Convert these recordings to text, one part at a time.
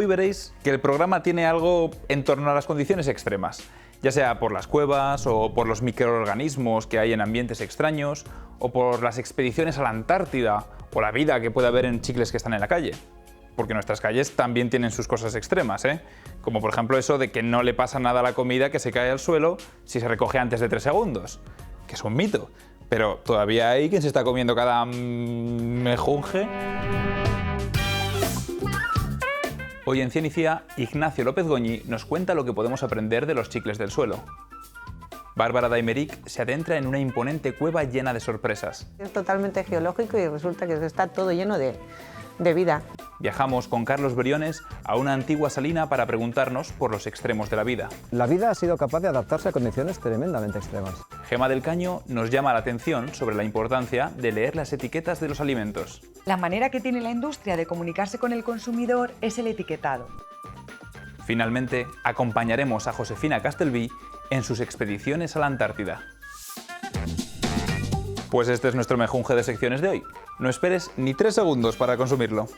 Hoy veréis que el programa tiene algo en torno a las condiciones extremas, ya sea por las cuevas o por los microorganismos que hay en ambientes extraños o por las expediciones a la Antártida o la vida que puede haber en chicles que están en la calle. Porque nuestras calles también tienen sus cosas extremas, ¿eh? Como por ejemplo eso de que no le pasa nada a la comida que se cae al suelo si se recoge antes de 3 segundos, que es un mito. Pero todavía hay quien se está comiendo cada mejunje. Hoy en Ciencia, Ignacio López Goñi nos cuenta lo que podemos aprender de los chicles del suelo. Bárbara Daimeric se adentra en una imponente cueva llena de sorpresas. Es totalmente geológico y resulta que está todo lleno de vida. Viajamos con Carlos Briones a una antigua salina para preguntarnos por los extremos de la vida. La vida ha sido capaz de adaptarse a condiciones tremendamente extremas. Gema del Caño nos llama la atención sobre la importancia de leer las etiquetas de los alimentos. La manera que tiene la industria de comunicarse con el consumidor es el etiquetado. Finalmente, acompañaremos a Josefina Castelví en sus expediciones a la Antártida. Pues este es nuestro mejunje de secciones de hoy. No esperes ni 3 segundos para consumirlo.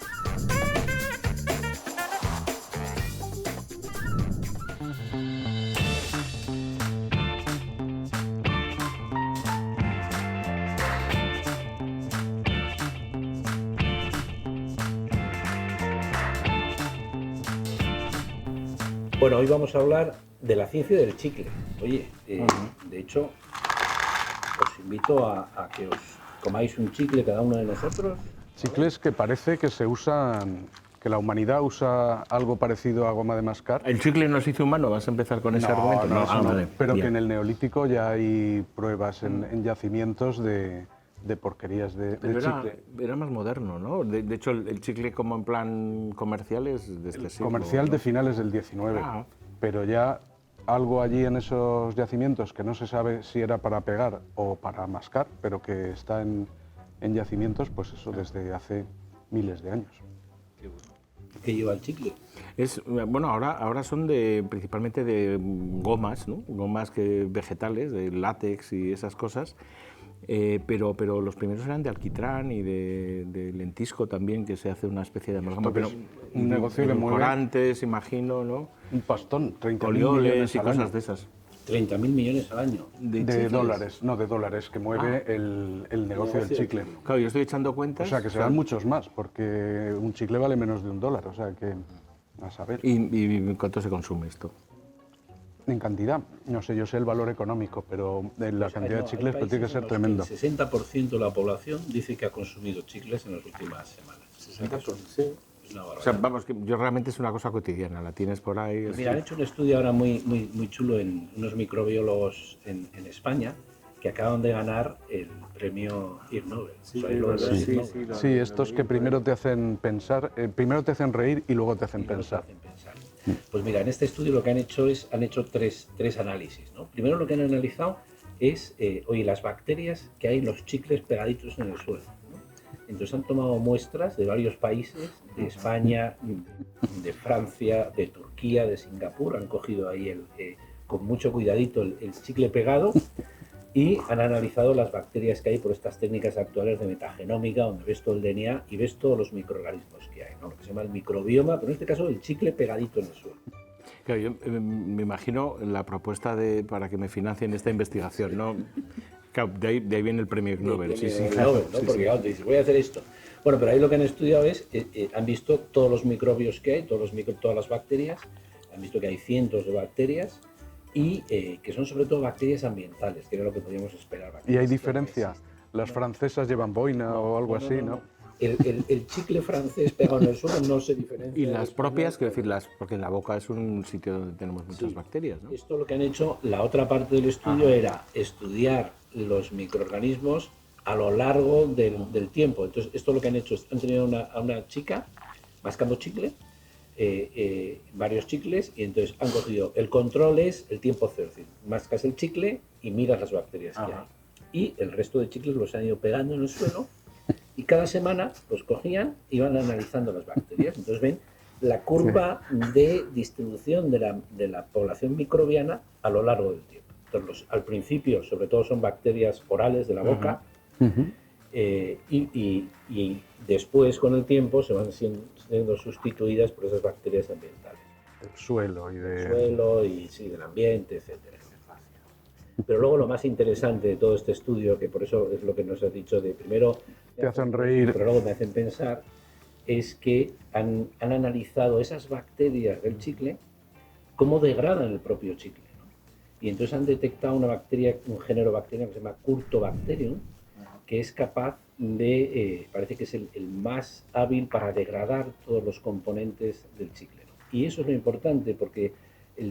Bueno, hoy vamos a hablar de la ciencia del chicle. Oye, de hecho, os invito a que os comáis un chicle cada uno de nosotros. Chicles que parece que se usan, que la humanidad usa algo parecido a goma de mascar. ¿El chicle no se hizo humano? ¿Vas a empezar con ese argumento? No, eso no. Vale. Pero Bien. que en el Neolítico ya hay pruebas en yacimientos de porquerías de Pero chicle. era más moderno, ¿no? De hecho, el chicle como en plan comercial es de este siglo. Comercial ¿no? de finales del 19, Ah. pero ya algo allí en esos yacimientos que no se sabe si era para pegar o para mascar, pero que está en yacimientos, pues eso desde hace miles de años. ¿Qué lleva el chicle? Bueno, ahora son principalmente de gomas, ¿no? Gomas vegetales, de látex y esas cosas. Pero los primeros eran de alquitrán y de lentisco también, que se hace una especie de amalgama. Esto que es un negocio que mueve Edulcorantes, imagino, ¿no? un pastón, 30.000 Colioles millones y al cosas año. de esas. 30.000 millones al año. De dólares, no de dólares, que mueve el negocio del chicle. Claro, yo estoy echando cuentas. O sea, que serán muchos más, porque un chicle vale menos de $1, o sea que, a saber. ¿Y cuánto se consume esto? En cantidad, no sé, yo sé el valor económico, pero la cantidad de chicles pues, tiene que ser tremendo. El 60% de la población dice que ha consumido chicles en las últimas semanas. 60%. Sí. Es una O barbaridad. sea, vamos, que yo realmente es una cosa cotidiana, la tienes por ahí. Mira, han hecho un estudio ahora muy chulo en unos microbiólogos en España que acaban de ganar el premio Ig Nobel. ¿Sabéis lo del Ig Nobel? Sí, estos que primero te hacen pensar, primero te hacen reír y luego te hacen Y luego te pensar. hacen pensar. Pues mira, en este estudio lo que han hecho tres análisis, ¿no? Primero lo que han analizado es, las bacterias que hay en los chicles pegaditos en el suelo, ¿no? Entonces han tomado muestras de varios países, de España, de Francia, de Turquía, de Singapur, han cogido ahí con mucho cuidadito el chicle pegado y han analizado las bacterias que hay por estas técnicas actuales de metagenómica, donde ves todo el DNA y ves todos los microorganismos que hay, ¿no? Lo que se llama el microbioma, pero en este caso el chicle pegadito en el suelo. Claro, yo me imagino la propuesta para que me financien esta investigación, ¿no? Claro, de ahí viene el premio Ig Nobel. Sí, El claro. Nobel, ¿no? Sí, Porque sí. claro, te dices, voy a hacer esto. Bueno, pero ahí lo que han estudiado es, han visto todos los microbios que hay, todas las bacterias, han visto que hay cientos de bacterias y que son sobre todo bacterias ambientales, que era lo que podíamos esperar. ¿Y hay diferencia? ¿Las francesas llevan boina o algo así, no? El chicle francés pegado en el suelo no se diferencia. Y del las español, propias, quiero decir, porque en la boca es un sitio donde tenemos muchas bacterias, ¿no? Esto lo que han hecho, la otra parte del estudio era estudiar los microorganismos a lo largo del tiempo. Entonces, esto lo que han hecho es, han tenido a una chica mascando chicle, varios chicles, y entonces han cogido, el control es el tiempo cero, es decir, mascas el chicle y miras las bacterias que hay. Y el resto de chicles los han ido pegando en el suelo y cada semana los cogían y iban analizando las bacterias. Entonces ven la curva de distribución de la población microbiana a lo largo del tiempo. Entonces, al principio, sobre todo, son bacterias orales de la boca. y después, con el tiempo, se van siendo sustituidas por esas bacterias ambientales. Del suelo y Del suelo y sí, del ambiente, etcétera. Pero luego lo más interesante de todo este estudio, que por eso es lo que nos has dicho de primero Te hacen reír. pero luego me hacen pensar, es que han analizado esas bacterias del chicle, cómo degradan el propio chicle, ¿no? Y entonces han detectado una bacteria, un género bacteriano que se llama Curtobacterium, que es capaz de, parece que es el más hábil para degradar todos los componentes del chicle, ¿no? Y eso es lo importante, porque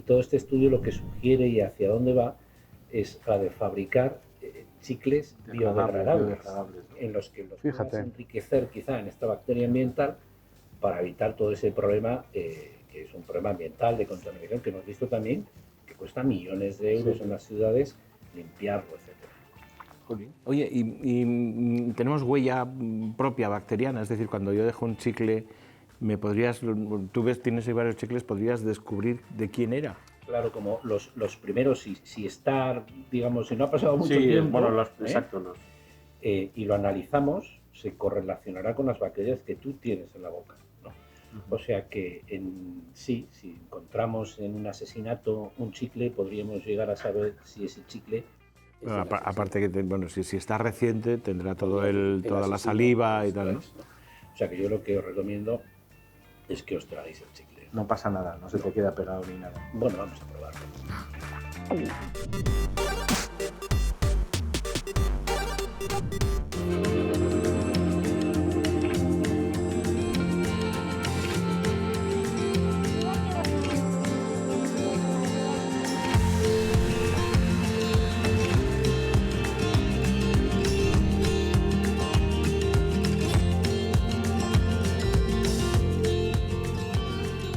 todo este estudio lo que sugiere y hacia dónde va es la de fabricar chicles biodegradables, en los que los puedas enriquecer quizá en esta bacteria ambiental para evitar todo ese problema, que es un problema ambiental de contaminación, que hemos visto también que cuesta millones de euros en las ciudades limpiarlo, etc. Oye, y tenemos huella propia bacteriana, es decir, cuando yo dejo un chicle, tienes ahí varios chicles, podrías descubrir de quién era. Claro, como los primeros, si está, digamos, si no ha pasado mucho tiempo, exacto, y lo analizamos, se correlacionará con las bacterias que tú tienes en la boca, ¿no? O sea que si encontramos en un asesinato un chicle, podríamos llegar a saber si ese chicle es aparte que si está reciente tendrá toda la saliva y tal, ¿no? O sea que yo lo que os recomiendo es que os tragáis el chicle. No pasa nada, no se te queda pegado ni nada. Bueno, vamos a probarlo.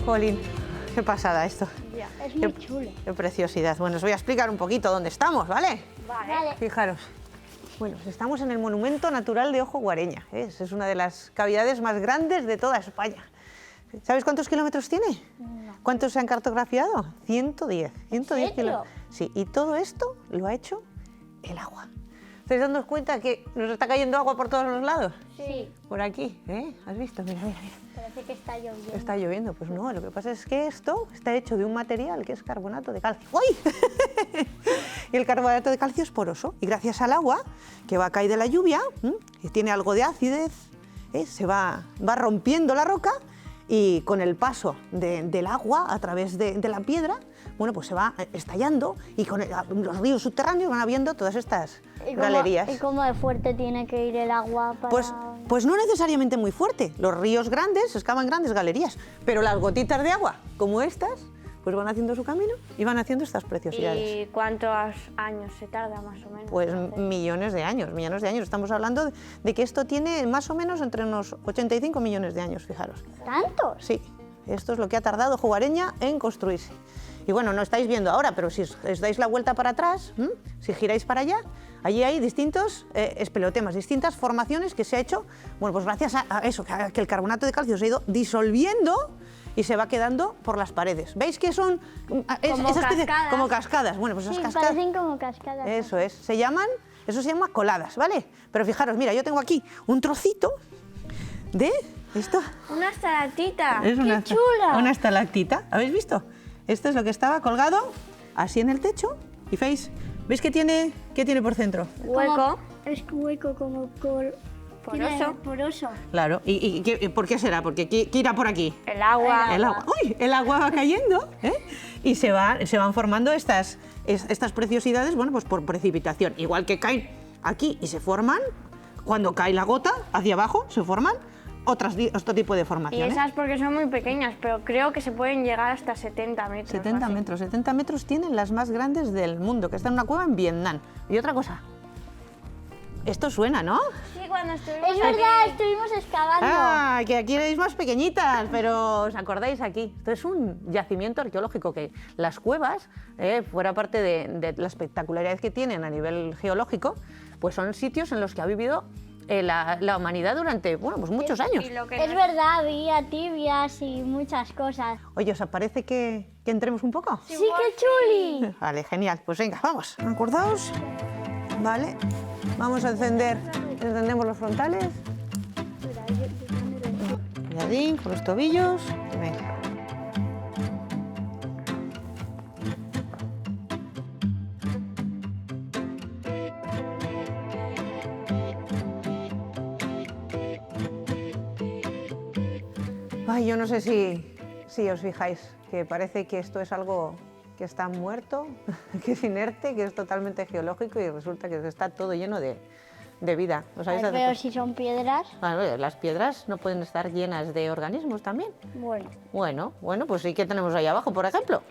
Jolín, qué pasada esto. Ya, es muy chulo. Qué preciosidad. Bueno, os voy a explicar un poquito dónde estamos, ¿vale? Vale. Fijaros. Bueno, estamos en el Monumento Natural de Ojo Guareña. Es una de las cavidades más grandes de toda España. ¿Sabes cuántos kilómetros tiene? No. ¿Cuántos se han cartografiado? 110. 110 serio? kilómetros. Sí, y todo esto lo ha hecho el agua. ¿Estáis dando cuenta que nos está cayendo agua por todos los lados? Sí. Por aquí, ¿eh? ¿Has visto? Mira, mira, mira. Parece que está lloviendo. Está lloviendo. Pues no, lo que pasa es que esto está hecho de un material que es carbonato de calcio. ¡Uy! Y el carbonato de calcio es poroso. Y gracias al agua que va a caer de la lluvia, que tiene algo de acidez, se va rompiendo la roca y con el paso del agua a través de la piedra, bueno, pues se va estallando y con los ríos subterráneos van habiendo todas estas galerías. ¿Y cómo de fuerte tiene que ir el agua para...? Pues no necesariamente muy fuerte. Los ríos grandes excavan grandes galerías, pero las gotitas de agua, como estas, pues van haciendo su camino y van haciendo estas preciosidades. ¿Y cuántos años se tarda más o menos? Pues millones de años, millones de años. Estamos hablando de que esto tiene más o menos entre unos 85 millones de años, fijaros. ¿Tantos? Sí, esto es lo que ha tardado Ojo Guareña en construirse. Y bueno, no estáis viendo ahora, pero si os dais la vuelta para atrás, si giráis para allá, allí hay distintos espelotemas, distintas formaciones que se ha hecho, bueno, pues gracias a eso, que el carbonato de calcio se ha ido disolviendo y se va quedando por las paredes. ¿Veis que son cascadas? Como cascadas? Bueno, pues esas Sí, cascadas... parecen como cascadas. Eso es, eso se llama coladas, ¿vale? Pero fijaros, mira, yo tengo aquí un trocito de esto. ¡Una estalactita! Es ¡Qué chula! Una estalactita, ¿habéis visto? Esto es lo que estaba colgado así en el techo y ¿veis qué tiene por centro? Hueco. Es hueco como Poroso. Poroso. Claro, ¿y por qué será? Porque ¿qué irá por aquí? El agua. El agua. ¡Uy! El agua va cayendo, ¿eh? Y se van formando estas preciosidades, bueno, pues por precipitación. Igual que caen aquí y se forman, cuando cae la gota hacia abajo, se forman otro tipo de Y formaciones. esas porque son muy pequeñas, pero creo que se pueden llegar hasta 70 metros. 70 metros. 70 metros tienen las más grandes del mundo, que están en una cueva en Vietnam. Y otra cosa, esto suena, ¿no? Sí, cuando estuvimos Es verdad, estuvimos excavando. Ah, que aquí erais más pequeñitas, pero ¿os acordáis aquí? Esto es un yacimiento arqueológico que las cuevas, fuera parte de la espectacularidad que tienen a nivel geológico, pues son sitios en los que ha vivido la humanidad durante, bueno, pues muchos años. Y lo que Es verdad, había tibias y muchas cosas. Oye, ¿os parece que entremos un poco? ¡Sí, qué chuli! Vale, genial. Pues venga, vamos. Acordaos. Vale. Vamos a encender Tendemos los frontales. Cuidadín con los tobillos. Venga. Ay, yo no sé si os fijáis, que parece que esto es algo que está muerto, que es inerte, que es totalmente geológico y resulta que está todo lleno de vida. ¿Os habéis dado Pero cuenta? si son piedras, Bueno, las piedras no pueden estar llenas de organismos también. bueno, Bueno, pues ¿y qué tenemos ahí abajo, por ejemplo?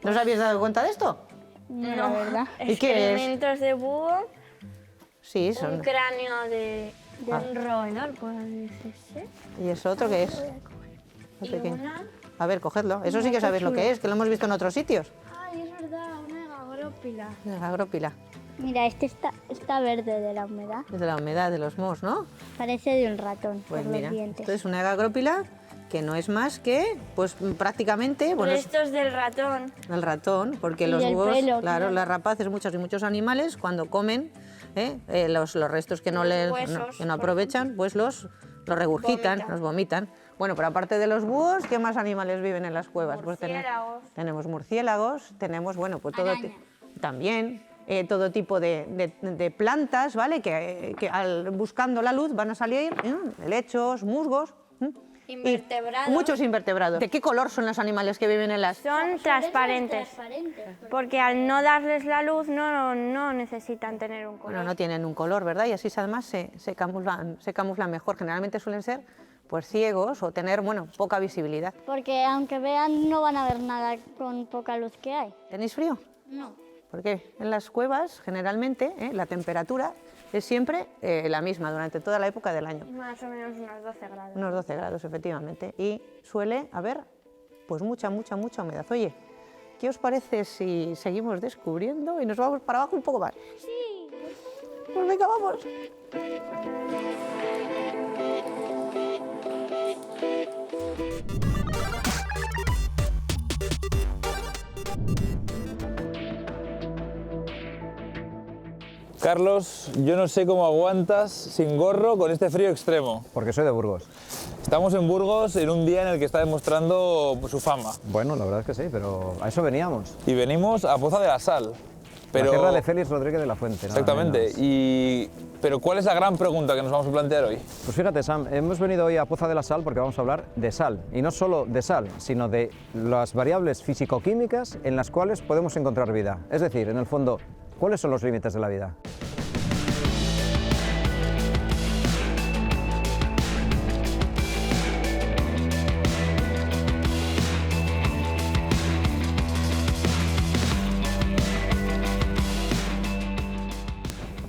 ¿No os habéis dado cuenta de esto? no, la verdad. ¿Y qué es? Excrementos de búho, Sí, un son... cráneo de Ah. un roedor, puede decirse. ¿Y eso otro qué es? Muy Y pequeño. una... A ver, cogedlo. Eso sí que qué sabéis lo chulo. que es, que lo hemos visto en otros sitios. Ay, es verdad, una agrópila. La agrópila. Mira, este está verde de la humedad. Es de la humedad de los mohos, ¿no? Parece de un ratón Pues por mira, los dientes. esto es una agrópila que no es más que, pues prácticamente, bueno, es Restos del ratón. el ratón, porque Y los del búhos, pelo, claro, claro. las rapaces, muchos y muchos animales, cuando comen los restos que no, huesos, que no aprovechan, pues los regurgitan, los vomitan. Bueno, pero aparte de los búhos, ¿qué más animales viven en las cuevas? Pues Murciélagos. tenemos murciélagos, tenemos, bueno, pues todo Arañas. también todo tipo de plantas, ¿vale? Que buscando la luz van a salir helechos, musgos. y Invertebrados. muchos invertebrados. ¿De qué color son los animales que viven en las? Son transparentes. Porque al no darles la luz no necesitan tener un color. Bueno, no tienen un color, ¿verdad? Y así además se camuflan mejor. Generalmente suelen ser pues ciegos o tener, bueno, poca visibilidad. Porque aunque vean, no van a ver nada con poca luz que hay. ¿Tenéis frío? No. Porque en las cuevas, generalmente, la temperatura es siempre la misma durante toda la época del año. Más o menos unos 12 grados. Unos 12 grados, efectivamente. Y suele haber, pues mucha humedad. Oye, ¿qué os parece si seguimos descubriendo y nos vamos para abajo un poco más? Sí. Pues venga, vamos. Carlos, yo no sé cómo aguantas sin gorro con este frío extremo. Porque soy de Burgos. Estamos en Burgos en un día en el que está demostrando su fama. Bueno, la verdad es que sí, pero a eso veníamos. Y venimos a Poza de la Sal. Pero... La tierra de Félix Rodríguez de la Fuente. nada Exactamente. menos. Pero ¿cuál es la gran pregunta que nos vamos a plantear hoy? Pues fíjate, Sam, hemos venido hoy a Poza de la Sal porque vamos a hablar de sal. Y no solo de sal, sino de las variables físico-químicas en las cuales podemos encontrar vida. Es decir, en el fondo, ¿cuáles son los límites de la vida?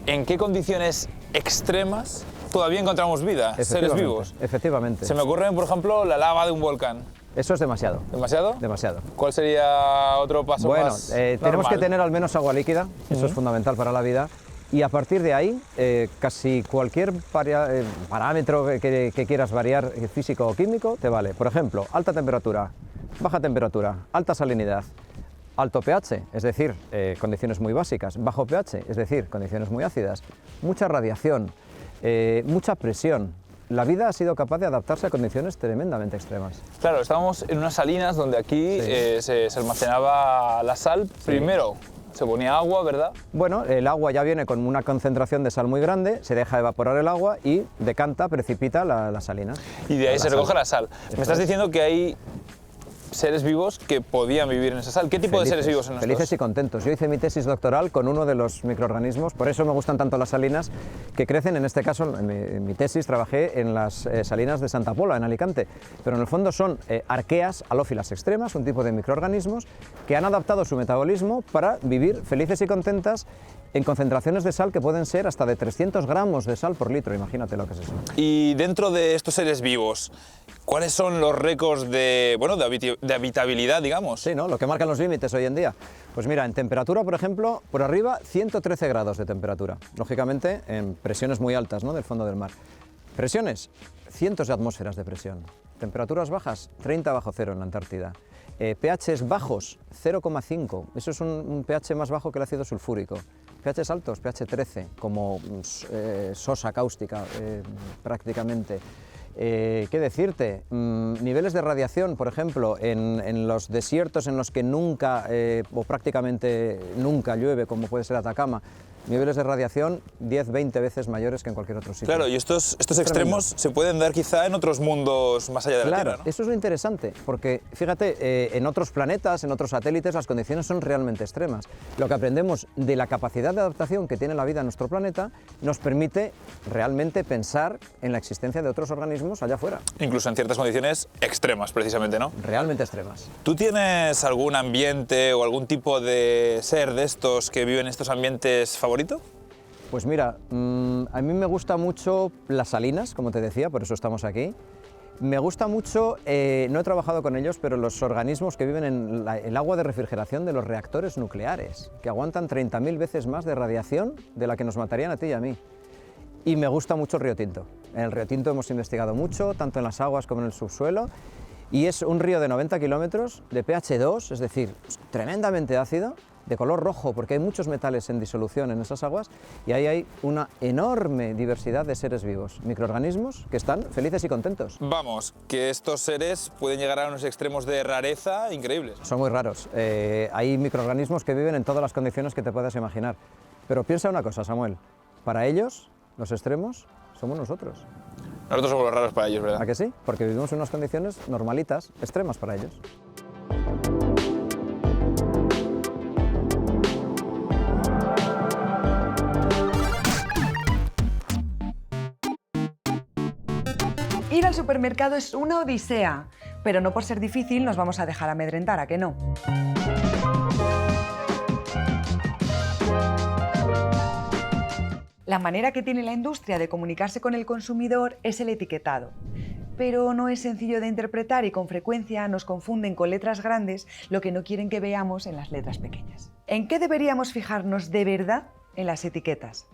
¿En qué condiciones extremas todavía encontramos vida, seres Efectivamente, vivos? Efectivamente. Se me ocurre, por ejemplo, la lava de un volcán. Eso es demasiado. ¿Demasiado? Demasiado. ¿Cuál sería otro paso Bueno, más tenemos normal? que tener al menos agua líquida, eso es fundamental para la vida, y a partir de ahí, casi cualquier parámetro que quieras variar, físico o químico, te vale. Por ejemplo, alta temperatura, baja temperatura, alta salinidad, alto pH, es decir, condiciones muy básicas, bajo pH, es decir, condiciones muy ácidas, mucha radiación, mucha presión. La vida ha sido capaz de adaptarse a condiciones tremendamente extremas. Claro, estábamos en unas salinas donde aquí Sí. se almacenaba la sal. Primero se ponía agua, ¿verdad? Bueno, el agua ya viene con una concentración de sal muy grande, se deja evaporar el agua y decanta, precipita la salina. Y de ahí se recoge la sal. Eso Me estás es. diciendo que hay seres vivos que podían vivir en esa sal. ¿Qué tipo de seres vivos son estos? Felices y contentos. Yo hice mi tesis doctoral con uno de los microorganismos, por eso me gustan tanto las salinas, que crecen, en este caso, en mi tesis trabajé en las salinas de Santa Pola, en Alicante, pero en el fondo son arqueas halófilas extremas, un tipo de microorganismos que han adaptado su metabolismo para vivir felices y contentas en concentraciones de sal que pueden ser hasta de 300 gramos de sal por litro, imagínate lo que es eso. Y dentro de estos seres vivos, ¿cuáles son los récords de habitabilidad, digamos? Sí, ¿no? Lo que marcan los límites hoy en día. Pues mira, en temperatura, por ejemplo, por arriba 113 grados de temperatura. Lógicamente, en presiones muy altas, ¿no?, del fondo del mar. Presiones, cientos de atmósferas de presión. Temperaturas bajas, 30 bajo cero en la Antártida. pHs bajos, 0,5. Eso es un pH más bajo que el ácido sulfúrico. pHs altos, pH 13, como sosa cáustica prácticamente. ¿Qué decirte? Niveles de radiación, por ejemplo, en los desiertos en los que nunca o prácticamente nunca llueve, como puede ser Atacama, niveles de radiación 10-20 veces mayores que en cualquier otro sitio. Claro, y estos extremos se pueden dar quizá en otros mundos más allá de la Tierra, ¿no? Eso es lo interesante, porque fíjate, en otros planetas, en otros satélites, las condiciones son realmente extremas. Lo que aprendemos de la capacidad de adaptación que tiene la vida en nuestro planeta nos permite realmente pensar en la existencia de otros organismos allá afuera. Incluso en ciertas condiciones extremas, precisamente, ¿no? Realmente extremas. ¿Tú tienes algún ambiente o algún tipo de ser de estos que viven en estos ambientes favorito? Pues mira, a mí me gusta mucho las salinas, como te decía, por eso estamos aquí. Me gusta mucho, no he trabajado con ellos, pero los organismos que viven en el agua de refrigeración de los reactores nucleares, que aguantan 30.000 veces más de radiación de la que nos matarían a ti y a mí. Y me gusta mucho el río Tinto. En el río Tinto hemos investigado mucho, tanto en las aguas como en el subsuelo, y es un río de 90 kilómetros, de pH 2, es decir, tremendamente ácido, de color rojo, porque hay muchos metales en disolución en esas aguas, y ahí hay una enorme diversidad de seres vivos, microorganismos que están felices y contentos. Vamos, que estos seres pueden llegar a unos extremos de rareza increíbles. Son muy raros. Hay microorganismos que viven en todas las condiciones que te puedas imaginar. Pero piensa una cosa, Samuel, para ellos, los extremos, somos nosotros. Nosotros somos los raros para ellos, ¿verdad? ¿A que sí? Porque vivimos en unas condiciones normalitas, extremas para ellos. Ir al supermercado es una odisea, pero no por ser difícil nos vamos a dejar amedrentar, ¿a que no? La manera que tiene la industria de comunicarse con el consumidor es el etiquetado. Pero no es sencillo de interpretar y con frecuencia nos confunden con letras grandes lo que no quieren que veamos en las letras pequeñas. ¿En qué deberíamos fijarnos de verdad en las etiquetas?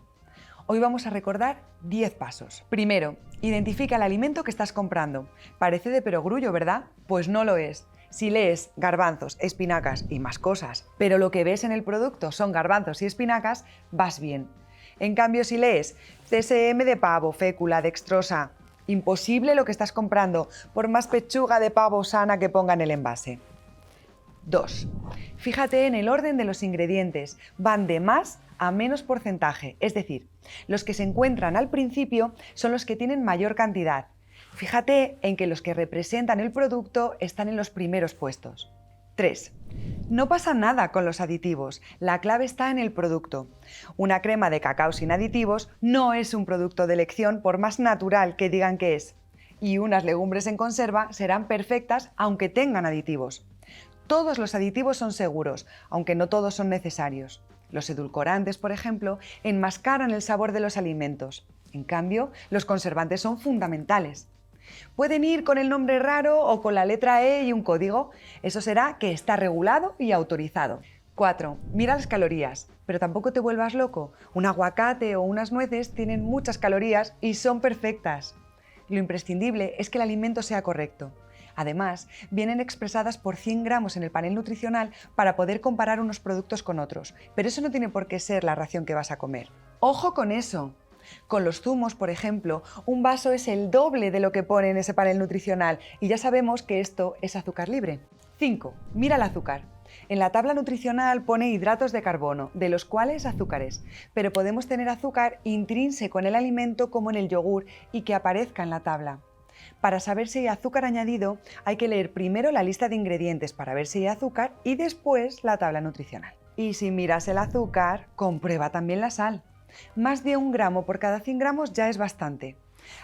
Hoy vamos a recordar 10 pasos. Primero, identifica el alimento que estás comprando. Parece de perogrullo, ¿verdad? Pues no lo es. Si lees garbanzos, espinacas y más cosas, pero lo que ves en el producto son garbanzos y espinacas, vas bien. En cambio, si lees CSM de pavo, fécula, dextrosa, imposible lo que estás comprando, por más pechuga de pavo sana que ponga en el envase. 2. Fíjate en el orden de los ingredientes. Van de más a menos porcentaje, es decir, los que se encuentran al principio son los que tienen mayor cantidad. Fíjate en que los que representan el producto están en los primeros puestos. 3. No pasa nada con los aditivos, la clave está en el producto. Una crema de cacao sin aditivos no es un producto de elección por más natural que digan que es. Y unas legumbres en conserva serán perfectas aunque tengan aditivos. Todos los aditivos son seguros, aunque no todos son necesarios. Los edulcorantes, por ejemplo, enmascaran el sabor de los alimentos. En cambio, los conservantes son fundamentales. Pueden ir con el nombre raro o con la letra E y un código. Eso será que está regulado y autorizado. 4. Mira las calorías, pero tampoco te vuelvas loco. Un aguacate o unas nueces tienen muchas calorías y son perfectas. Lo imprescindible es que el alimento sea correcto. Además, vienen expresadas por 100 gramos en el panel nutricional para poder comparar unos productos con otros, pero eso no tiene por qué ser la ración que vas a comer. ¡Ojo con eso! Con los zumos, por ejemplo, un vaso es el doble de lo que pone en ese panel nutricional y ya sabemos que esto es azúcar libre. 5. Mira el azúcar. En la tabla nutricional pone hidratos de carbono, de los cuales azúcares, pero podemos tener azúcar intrínseco en el alimento como en el yogur y que aparezca en la tabla. Para saber si hay azúcar añadido, hay que leer primero la lista de ingredientes para ver si hay azúcar y después la tabla nutricional. Y si miras el azúcar, comprueba también la sal. Más de 1 gramo por cada 100 gramos ya es bastante.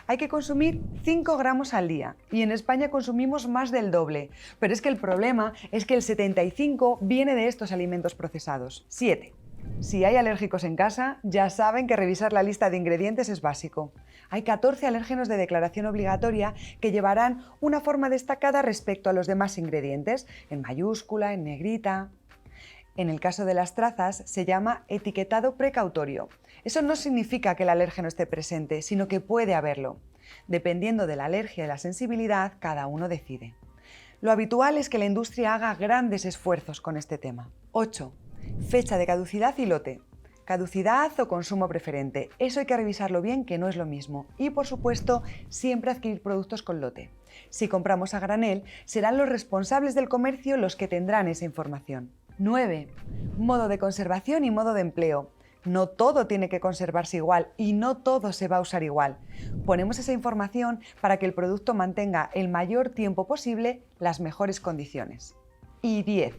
Hay que consumir 5 gramos al día y en España consumimos más del doble, pero es que el problema es que el 75% viene de estos alimentos procesados. 7. Si hay alérgicos en casa, ya saben que revisar la lista de ingredientes es básico. Hay 14 alérgenos de declaración obligatoria que llevarán una forma destacada respecto a los demás ingredientes, en mayúscula, en negrita. En el caso de las trazas se llama etiquetado precautorio. Eso no significa que el alérgeno esté presente, sino que puede haberlo. Dependiendo de la alergia y la sensibilidad, cada uno decide. Lo habitual es que la industria haga grandes esfuerzos con este tema. 8. Fecha de caducidad y lote. Caducidad o consumo preferente. Eso hay que revisarlo bien, que no es lo mismo. Y, por supuesto, siempre adquirir productos con lote. Si compramos a granel, serán los responsables del comercio los que tendrán esa información. 9. Modo de conservación y modo de empleo. No todo tiene que conservarse igual y no todo se va a usar igual. Ponemos esa información para que el producto mantenga el mayor tiempo posible las mejores condiciones. Y 10.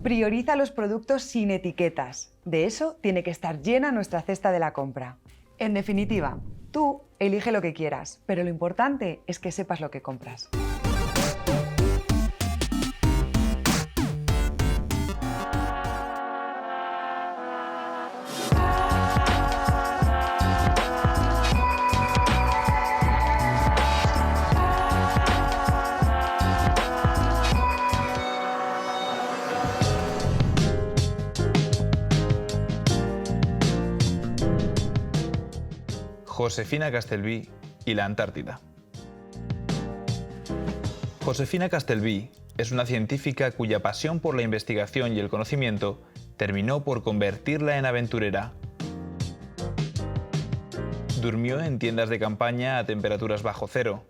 Prioriza los productos sin etiquetas. De eso tiene que estar llena nuestra cesta de la compra. En definitiva, tú elige lo que quieras, pero lo importante es que sepas lo que compras. Josefina Castelví y la Antártida. Josefina Castelví es una científica cuya pasión por la investigación y el conocimiento terminó por convertirla en aventurera. Durmió en tiendas de campaña a temperaturas bajo cero,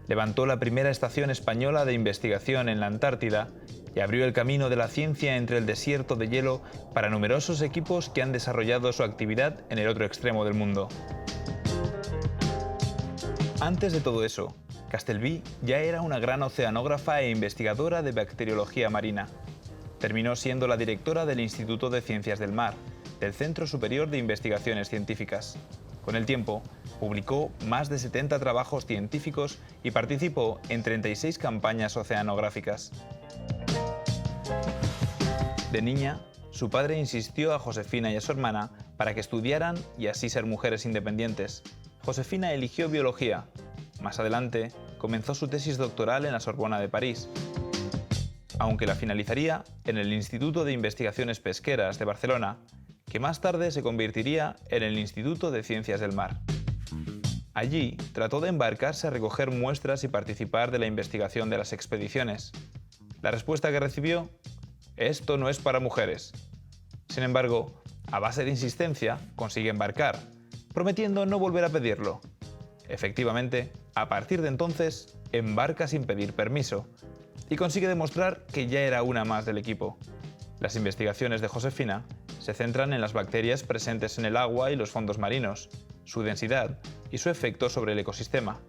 levantó la primera estación española de investigación en la Antártida y abrió el camino de la ciencia entre el desierto de hielo para numerosos equipos que han desarrollado su actividad en el otro extremo del mundo. Antes de todo eso, Castelví ya era una gran oceanógrafa e investigadora de bacteriología marina. Terminó siendo la directora del Instituto de Ciencias del Mar, del Centro Superior de Investigaciones Científicas. Con el tiempo, publicó más de 70 trabajos científicos y participó en 36 campañas oceanográficas. De niña, su padre insistió a Josefina y a su hermana para que estudiaran y así ser mujeres independientes. Josefina eligió biología. Más adelante, comenzó su tesis doctoral en la Sorbona de París, aunque la finalizaría en el Instituto de Investigaciones Pesqueras de Barcelona, que más tarde se convertiría en el Instituto de Ciencias del Mar. Allí, trató de embarcarse a recoger muestras y participar de la investigación de las expediciones. La respuesta que recibió: esto no es para mujeres. Sin embargo, a base de insistencia, consigue embarcar, prometiendo no volver a pedirlo. Efectivamente, a partir de entonces, embarca sin pedir permiso y consigue demostrar que ya era una más del equipo. Las investigaciones de Josefina se centran en las bacterias presentes en el agua y los fondos marinos, su densidad y su efecto sobre el ecosistema.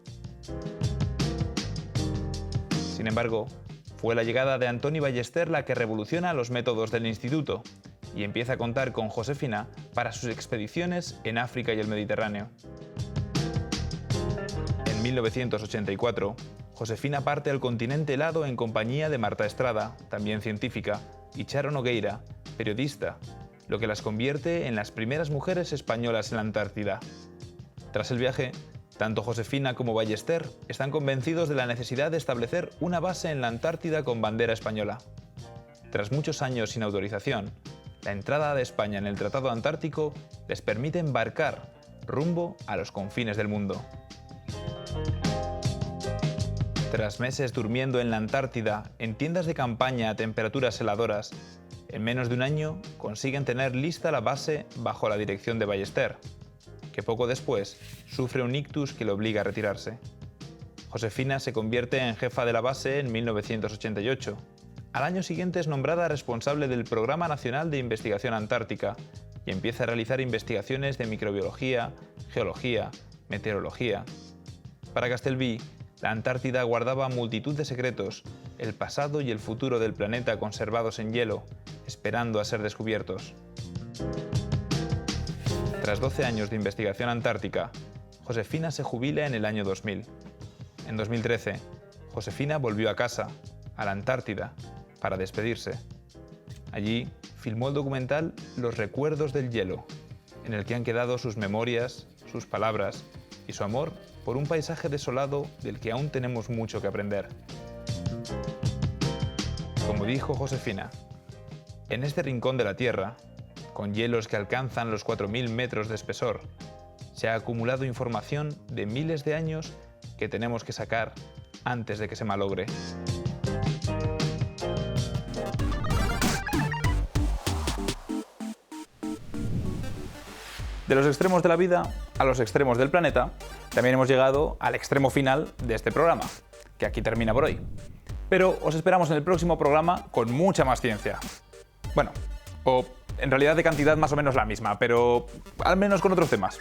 Sin embargo, fue la llegada de Antoni Ballester la que revoluciona los métodos del instituto y empieza a contar con Josefina para sus expediciones en África y el Mediterráneo. En 1984, Josefina parte al continente helado en compañía de Marta Estrada, también científica, y Charo Nogueira, periodista, lo que las convierte en las primeras mujeres españolas en la Antártida. Tras el viaje, tanto Josefina como Ballester están convencidos de la necesidad de establecer una base en la Antártida con bandera española. Tras muchos años sin autorización, la entrada de España en el Tratado Antártico les permite embarcar rumbo a los confines del mundo. Tras meses durmiendo en la Antártida, en tiendas de campaña a temperaturas heladoras, en menos de un año consiguen tener lista la base bajo la dirección de Ballester, que poco después sufre un ictus que le obliga a retirarse. Josefina se convierte en jefa de la base en 1988. Al año siguiente es nombrada responsable del Programa Nacional de Investigación Antártica y empieza a realizar investigaciones de microbiología, geología, meteorología. Para Castelví, la Antártida guardaba multitud de secretos, el pasado y el futuro del planeta conservados en hielo, esperando a ser descubiertos. Tras 12 años de investigación antártica, Josefina se jubila en el año 2000. En 2013, Josefina volvió a casa, a la Antártida, para despedirse. Allí filmó el documental Los recuerdos del hielo, en el que han quedado sus memorias, sus palabras y su amor por un paisaje desolado del que aún tenemos mucho que aprender. Como dijo Josefina, en este rincón de la Tierra, con hielos que alcanzan los 4.000 metros de espesor, se ha acumulado información de miles de años que tenemos que sacar antes de que se malogre. De los extremos de la vida a los extremos del planeta, también hemos llegado al extremo final de este programa, que aquí termina por hoy. Pero os esperamos en el próximo programa con mucha más ciencia. Bueno, o en realidad de cantidad más o menos la misma, pero al menos con otros temas.